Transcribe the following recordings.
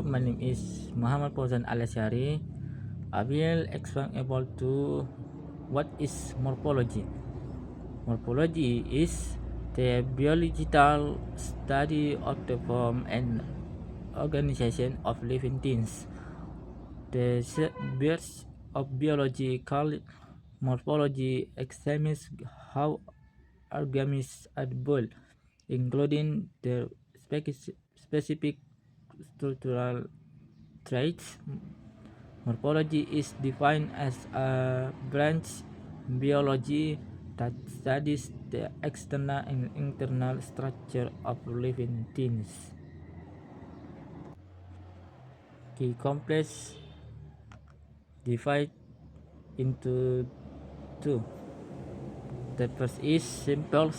my name is Muhammad Fauzan Alasyari. I will explain about to what is morphology. Morphology is the biological study of the form and organization of living things. The birth of biological morphology examines how organisms are built, including their specific structural traits. Morphology is defined as a branch biology that studies the external and internal structure of living things. Key complex divide into two. The first is simple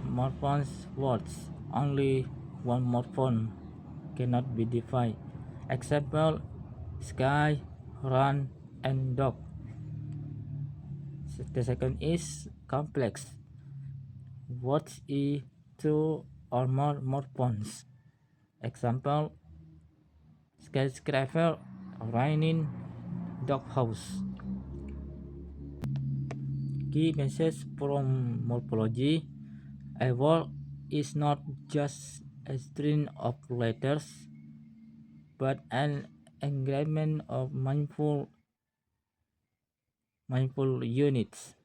morphones words. Only one morphone cannot be defined. Example: sky, run, and dog. The second is complex words is two or more morphones. Example: skyscraper, raining, doghouse. Key message from morphology: a word is not just a string of letters, but an engagement of mindful units.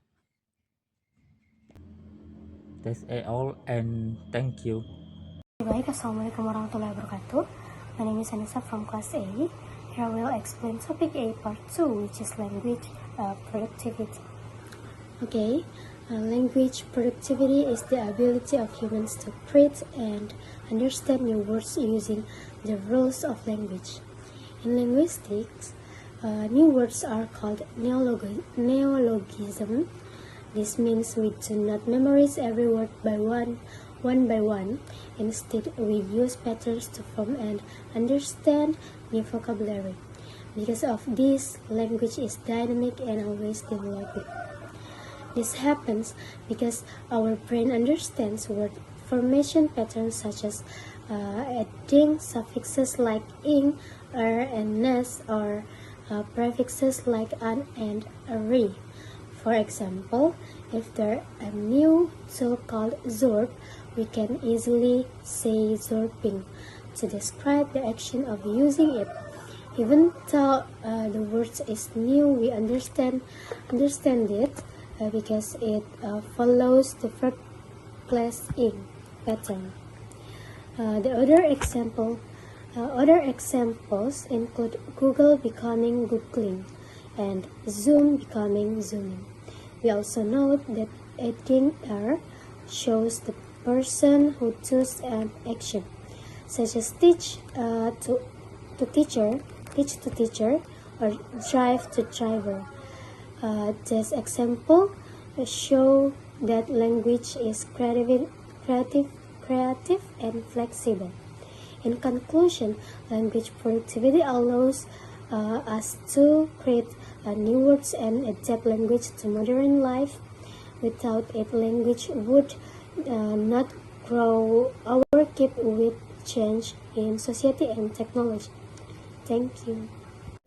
That's all, and thank you. Baik, Assalamualaikum warahmatullahi wabarakatuh. My name is Anissa from class A. Here I will explain topic A part 2, which is language productivity. Okay, language productivity is the ability of humans to create and understand new words using the rules of language. In linguistics, new words are called neologism. This means we do not memorize every word one by one. Instead, we use patterns to form and understand new vocabulary. Because of this, language is dynamic and always developing. This happens because our brain understands word formation patterns such as adding suffixes like ing, and nes, or prefixes like an and a re. For example, if there a new tool called zorb, we can easily say zorbing to describe the action of using it. Even though the word is new, we understand it because it follows the verb class ing pattern. The other examples include Google becoming Googling and Zoom becoming Zooming. We also note that adding "er" shows the person who does an action, such as teach to teacher, or drive to driver. This example show that language is creative and flexible. In conclusion, language productivity allows us to create new words and adapt language to modern life. Without it, language would not grow or keep with change in society and technology. Thank you.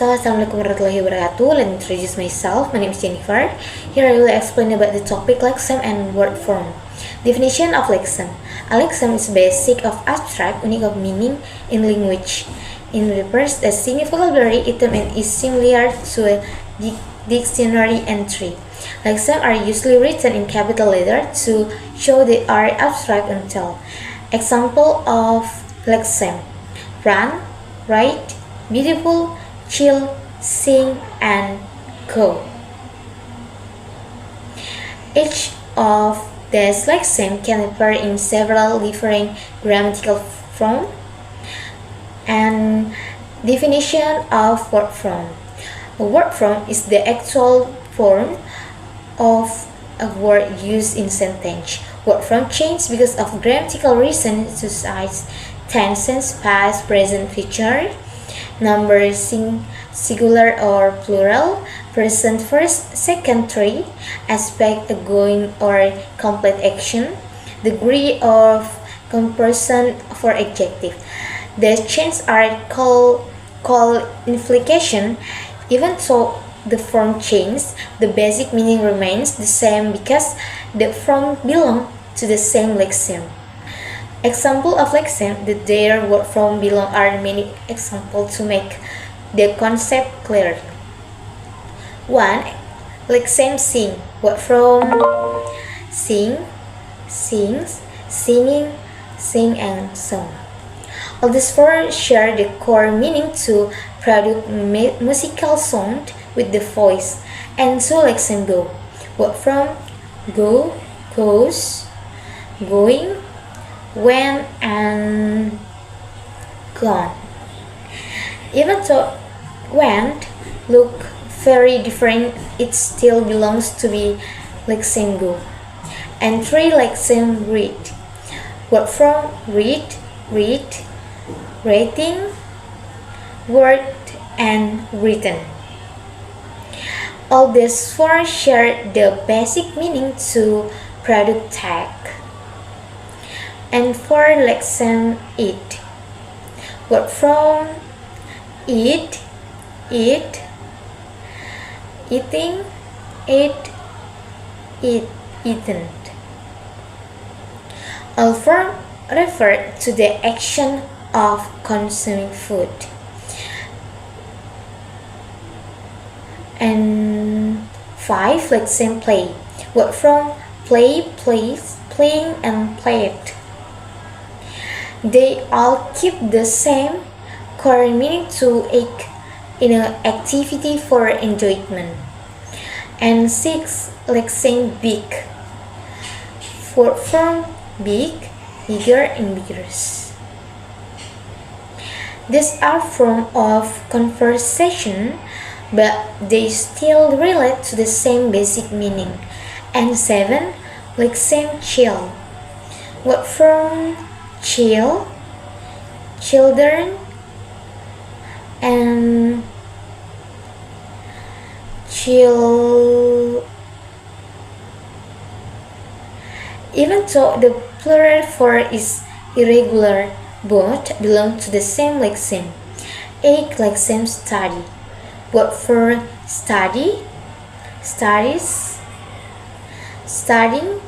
Assalamualaikum warahmatullahi wabarakatuh. Let me introduce myself. My name is Jennifer. Here I will explain about the topic lexeme and word form. Definition of lexeme. A lexeme is basic of abstract, unique of meaning in language. It refers a single vocabulary item and is similar to a dictionary entry. Lexemes are usually written in capital letter to show they are abstract and tall. Example of lexeme: run, write, beautiful, chill, sing, and go. Each of these lexemes can appear in several different grammatical forms. And definition of word form. A word form is the actual form of a word used in sentence. Word form change because of grammatical reasons such as tenses, past, present, future, number singular or plural, present first, second, three, aspect, going or complete action, degree of comparison for adjective. The changes are called inflection. Even though the form changes, the basic meaning remains the same because the form belong to the same lexeme. Example of lexeme that their word form belong are many examples to make the concept clear. 1. Lexeme sing. Word from sing, sings, singing, sing and song. All these four share the core meaning to produce musical sound with the voice. And so lexeme go. Word from go, goes, going, went and gone. Even though went look very different, it still belongs to be lexeme go. And 3 lexeme read. Word from read, read, rating, word and written. All these four share the basic meaning to product tag. And 4 lexeme eat. Word from eat, eat, eating, ate, eat, eaten. All four refer to the action of consuming food. And 5 lexeme play. Word from play, plays, playing and played. They all keep the same core meaning to act in an activity for enjoyment. And 6 lexeme big. Word from big, bigger and bigger. These are forms of conversation, but they still relate to the same basic meaning. And 7 lexeme chill. Word from chill, children and chill. Even though the plural form is irregular, both belong to the same lexeme. 8 lexeme study. Word for study, studies, studying,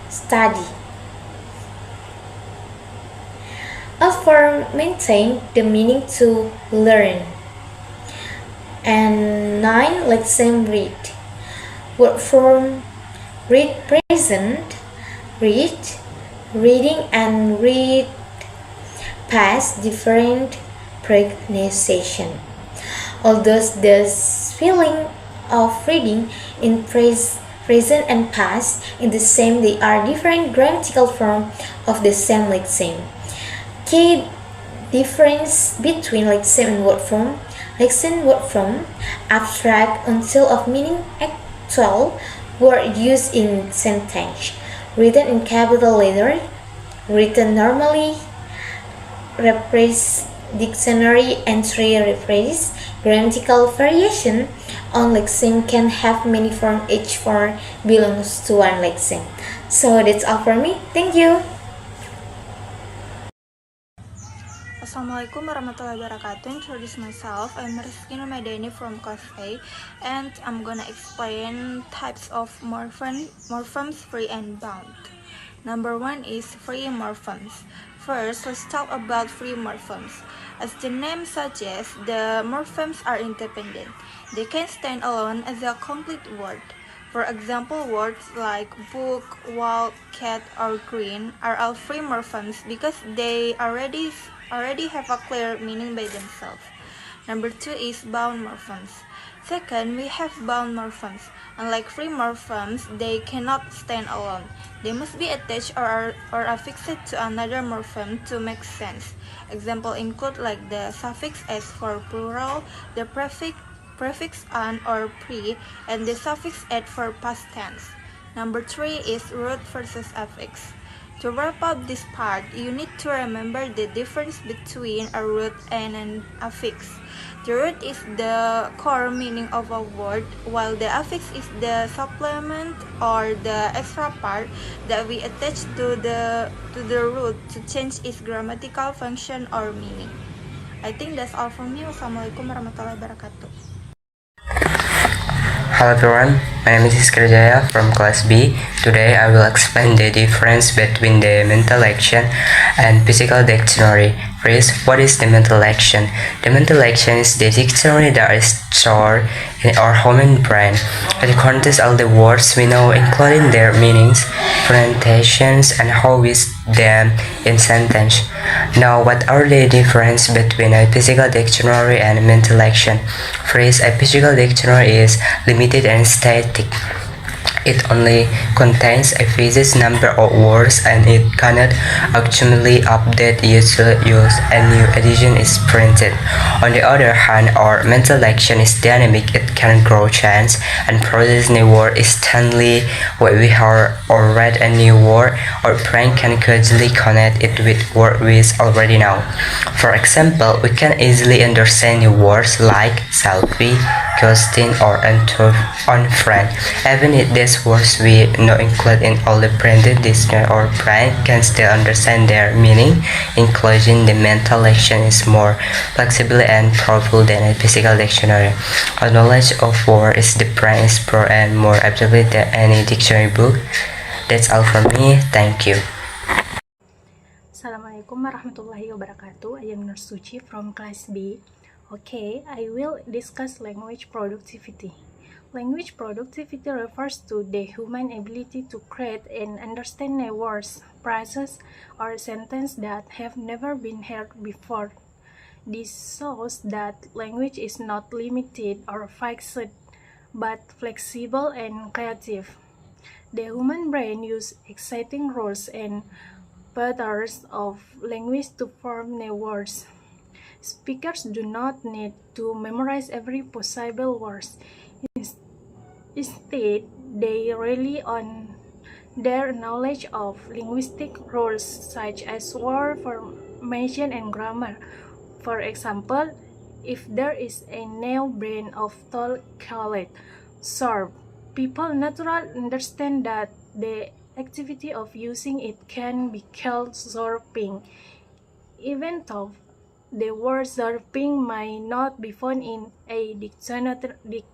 study. A form maintain the meaning to learn. And 9 lexeme read. Word from read present, read, reading and read past different pronunciation. Although the feeling of reading in present and past in the same, they are different grammatical forms of the same lexeme. Key difference between lexeme and word form. Lexeme word form abstract until of meaning actual word used in sentence, written in capital letter, written normally, replace dictionary entry, replace grammatical variation on lexeme can have many forms, each form belongs to one lexeme. So that's all for me. Thank you. Assalamualaikum warahmatullahi wabarakatuh. Introduce myself. I'm Rizky Numadani from class A, and I'm gonna explain types of morphemes, free and bound. Number 1 is free morphemes. First, let's talk about free morphemes. As the name suggests, the morphemes are independent. They can stand alone as a complete word. For example, words like book, wall, cat, or green are all free morphemes because they already have a clear meaning by themselves. Number 2 is bound morphemes. Second, we have bound morphemes. Unlike free morphemes, they cannot stand alone. They must be attached or affixed to another morpheme to make sense. Example include like the suffix s for plural, the prefix an or pre, and the suffix ed for past tense. Number 3 is root versus affix. To wrap up this part, you need to remember the difference between a root and an affix. The root is the core meaning of a word, while the affix is the supplement or the extra part that we attach to the root to change its grammatical function or meaning. I think that's all from me. Wassalamualaikum warahmatullahi wabarakatuh. Hello everyone, my name is Iskar Jaya from class B. Today I will explain the difference between the mental action and physical dictionary. First, what is the mental action? The mental action is the dictionary that is stored in our human brain. It contains all the words we know, including their meanings, pronunciations, and how we use them in sentence. Now, what are the difference between a physical dictionary and a mental action? First, a physical dictionary is limited and static. It only contains a fixed number of words and it cannot actually update use a new edition is printed. On the other hand, our mental action is dynamic. It can grow, change, and produce new word instantly. When we hear or read a new word, our brain can quickly connect it with what we already know. For example, we can easily understand new words like selfie, ghosting, or unfriend. Even if these words we know include in all the printed dictionary, our brain can still understand their meaning. Including the mental action is more flexible and powerful than a physical dictionary. Our knowledge of words is the brain is broad and more absolute than any dictionary book. That's all from me. Thank you. Assalamualaikum warahmatullahi wabarakatuh. I am Nur Suci from class B. Okay, I will discuss language productivity. Language productivity refers to the human ability to create and understand new words, phrases, or sentences that have never been heard before. This shows that language is not limited or fixed, but flexible and creative. The human brain uses exciting rules and patterns of language to form new words. Speakers do not need to memorize every possible word. Instead, they rely on their knowledge of linguistic rules such as word formation and grammar. For example, if there is a new brand of tool called Sorb, people naturally understand that the activity of using it can be called sorping. Even though the word surfing might not be found in a dictionary,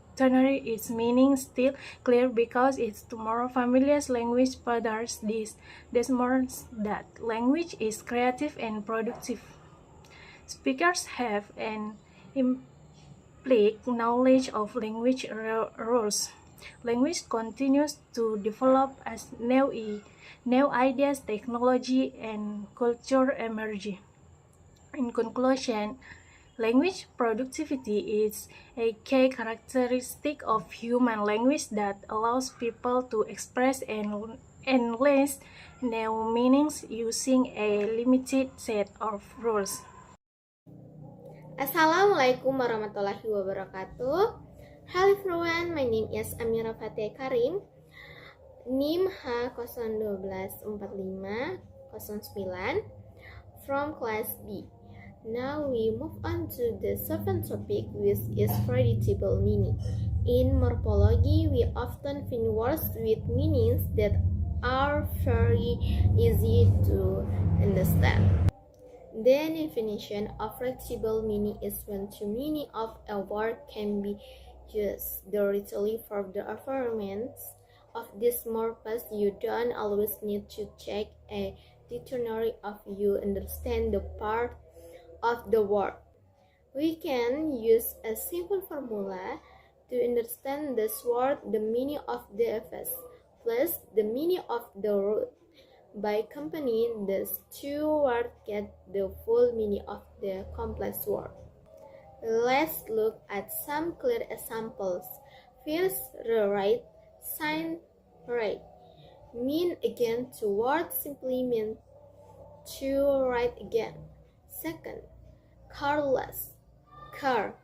its meaning still clear because it's more familiar language patterns. This demonstrates that language is creative and productive. Speakers have an implicit knowledge of language rules. Language continues to develop as new ideas, technology, and culture emerge. In conclusion, language productivity is a key characteristic of human language that allows people to express and enlist new meanings using a limited set of rules. Assalamualaikum warahmatullahi wabarakatuh. Hello everyone, my name is Amira Fatih Karim. NIM H0124509 from class B. Now we move on to the seventh topic, which is predictable meaning. In morphology, we often find words with meanings that are very easy to understand. The definition of predictable meaning is when the meaning of a word can be used directly for the affirmance of this purpose. You don't always need to check a dictionary if you understand the part of the word. We can use a simple formula to understand this word, the meaning of the affix plus the meaning of the root. By combining these two words, get the full meaning of the complex word. Let's look at some clear examples. First, rewrite, sign, write. Mean again to word simply means to write again. Second, carless. Car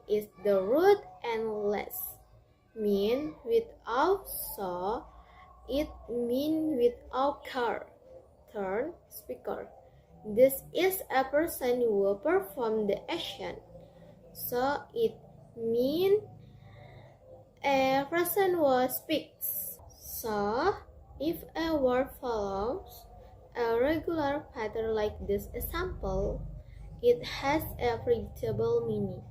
is the root and less. Mean without, so it mean without car. turn speaker. This is a person who performed the action. So it means a person who speaks. So if a word follows a regular pattern like this example, it has a predictable meaning.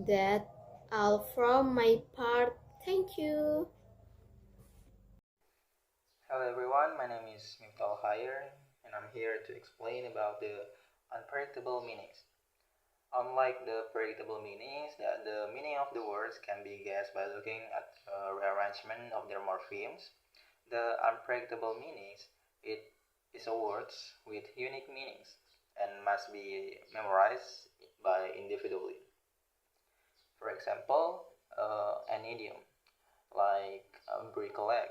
That's all from my part. Thank you. Hello everyone, my name is Miftal Khair and I'm here to explain about the unpredictable meanings. Unlike the predictable meanings, the meaning of the words can be guessed by looking at rearrangement of their morphemes. The unpredictable meanings, it is a words with unique meanings and must be memorized by individually. For example, an idiom like break a leg.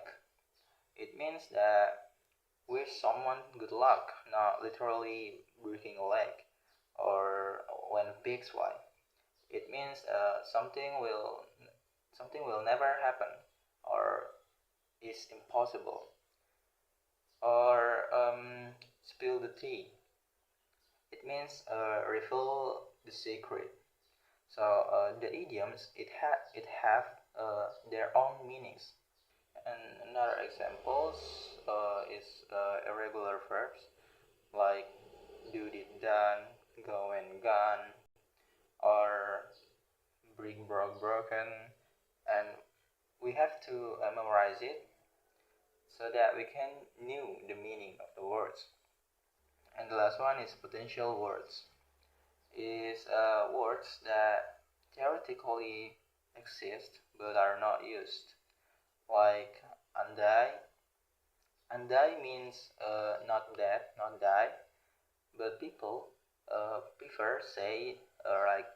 It means that wish someone good luck, not literally breaking a leg. Or when pigs fly, it means something will never happen or is impossible. Or spill the tea. It means reveal the secret. So the idioms it have their own meanings. And another examples is irregular verbs like do, did, done, go and gone, or bring, broke, broken, and we have to memorize it so that we can know the meaning of the words. And the last one is potential words. Is words that theoretically exist but are not used, like andai. Andai means not dead, not die, but people prefer say like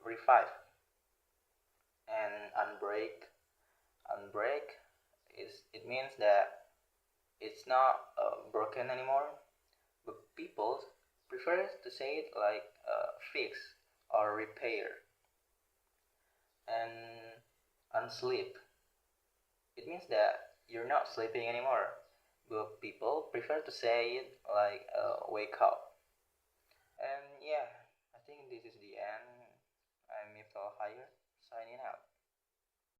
revive. And unbreak is it means that it's not broken anymore, but people prefer to say it like fix or repair. And unsleep, it means that you're not sleeping anymore, but people prefer to say it like wake up. And yeah, I think this is the end. I'm Miftal Hire, signing out.